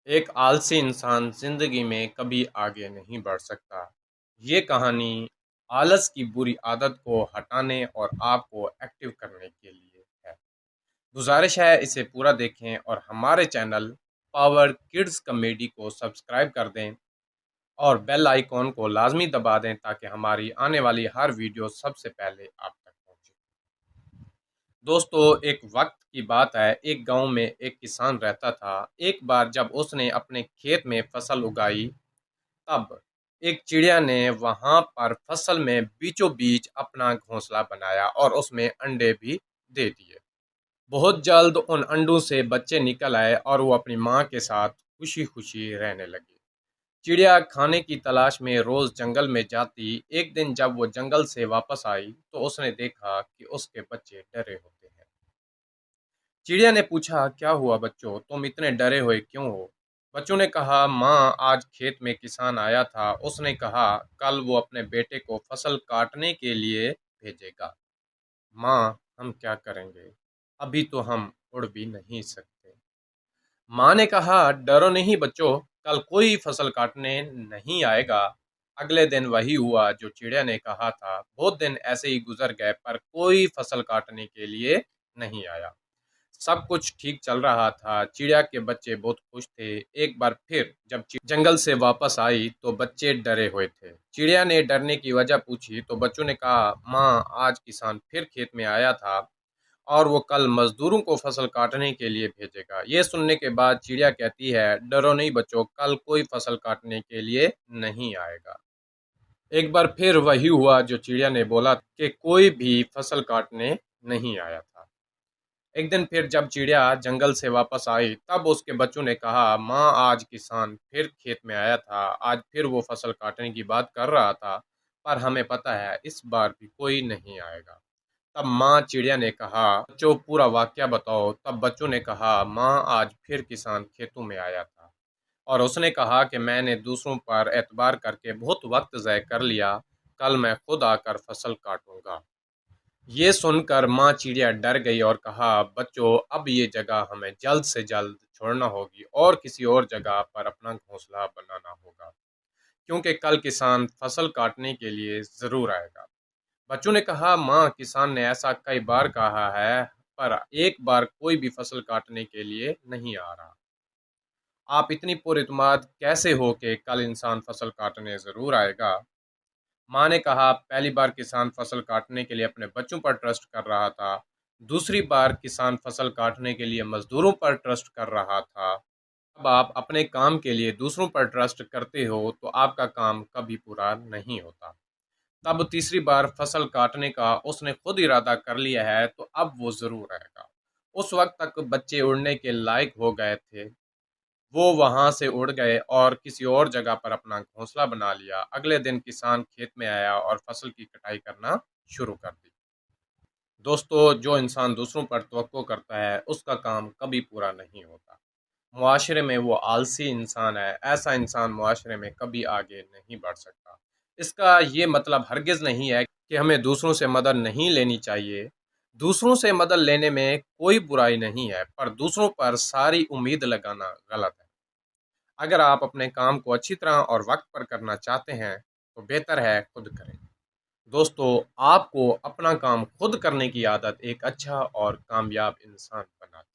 एक आलसी इंसान ज़िंदगी में कभी आगे नहीं बढ़ सकता। ये कहानी आलस की बुरी आदत को हटाने और आपको एक्टिव करने के लिए है। गुज़ारिश है इसे पूरा देखें और हमारे चैनल पावर किड्स कॉमेडी को सब्सक्राइब कर दें और बेल आइकॉन को लाज़मी दबा दें ताकि हमारी आने वाली हर वीडियो सबसे पहले आप तक पहुँचे। दोस्तों, एक वक्त की बात है, एक गांव में एक किसान रहता था। एक बार जब उसने अपने खेत में फसल उगाई, तब एक चिड़िया ने वहां पर फसल में बीचों बीच अपना घोंसला बनाया और उसमें अंडे भी दे दिए। बहुत जल्द उन अंडों से बच्चे निकल आए और वो अपनी माँ के साथ खुशी खुशी रहने लगी। चिड़िया खाने की तलाश में रोज जंगल में जाती। एक दिन जब वो जंगल से वापस आई तो उसने देखा कि उसके बच्चे डरे होते हैं। चिड़िया ने पूछा, क्या हुआ बच्चों, तुम इतने डरे हुए क्यों हो? बच्चों ने कहा, माँ, आज खेत में किसान आया था। उसने कहा कल वो अपने बेटे को फसल काटने के लिए भेजेगा। माँ, हम क्या करेंगे? अभी तो हम उड़ भी नहीं सकते। माँ ने कहा, डरो नहीं बच्चों, कल कोई फसल काटने नहीं आएगा। अगले दिन वही हुआ जो चिड़िया ने कहा था। बहुत दिन ऐसे ही गुजर गए पर कोई फसल काटने के लिए नहीं आया। सब कुछ ठीक चल रहा था। चिड़िया के बच्चे बहुत खुश थे। एक बार फिर जब जंगल से वापस आई तो बच्चे डरे हुए थे। चिड़िया ने डरने की वजह पूछी तो बच्चों ने कहा, माँ, आज किसान फिर खेत में आया था और वो कल मजदूरों को फसल काटने के लिए भेजेगा। ये सुनने के बाद चिड़िया कहती है, डरो नहीं बच्चों, कल कोई फसल काटने के लिए नहीं आएगा। एक बार फिर वही हुआ जो चिड़िया ने बोला कि कोई भी फसल काटने नहीं आया था। एक दिन फिर जब चिड़िया जंगल से वापस आई तब उसके बच्चों ने कहा, माँ, आज किसान फिर खेत में आया था। आज फिर वो फसल काटने की बात कर रहा था, पर हमें पता है इस बार भी कोई नहीं आएगा। तब माँ चिड़िया ने कहा, बच्चों, पूरा वाकया बताओ। तब बच्चों ने कहा, माँ, आज फिर किसान खेतों में आया था और उसने कहा कि मैंने दूसरों पर एतबार करके बहुत वक्त ज़ाय कर लिया। कल मैं खुद आकर फसल काटूंगा। ये सुनकर माँ चिड़िया डर गई और कहा, बच्चों, अब ये जगह हमें जल्द से जल्द छोड़ना होगी और किसी और जगह पर अपना घोंसला बनाना होगा, क्योंकि कल किसान फसल काटने के लिए ज़रूर आएगा। बच्चों ने कहा, माँ, किसान ने ऐसा कई बार कहा है, पर एक बार कोई भी फसल काटने के लिए नहीं आ रहा। आप इतनी पुरइत्माद कैसे हो कि कल इंसान फसल काटने ज़रूर आएगा? माँ ने कहा, पहली बार किसान फसल काटने के लिए अपने बच्चों पर ट्रस्ट कर रहा था। दूसरी बार किसान फसल काटने के लिए मजदूरों पर ट्रस्ट कर रहा था। अब आप अपने काम के लिए दूसरों पर ट्रस्ट करते हो तो आपका काम कभी पूरा नहीं होता। तब तीसरी बार फसल काटने का उसने खुद इरादा कर लिया है तो अब वो ज़रूर आएगा। उस वक्त तक बच्चे उड़ने के लायक हो गए थे। वो वहां से उड़ गए और किसी और जगह पर अपना घोंसला बना लिया। अगले दिन किसान खेत में आया और फसल की कटाई करना शुरू कर दी। दोस्तों, जो इंसान दूसरों पर तवक्को करता है उसका काम कभी पूरा नहीं होता। मुआशरे में वो आलसी इंसान है, ऐसा इंसान मुआशरे में कभी आगे नहीं बढ़ सकता। इसका ये मतलब हरगिज़ नहीं है कि हमें दूसरों से मदद नहीं लेनी चाहिए। दूसरों से मदद लेने में कोई बुराई नहीं है, पर दूसरों पर सारी उम्मीद लगाना गलत है। अगर आप अपने काम को अच्छी तरह और वक्त पर करना चाहते हैं तो बेहतर है खुद करें। दोस्तों, आपको अपना काम खुद करने की आदत एक अच्छा और कामयाब इंसान बनाती है।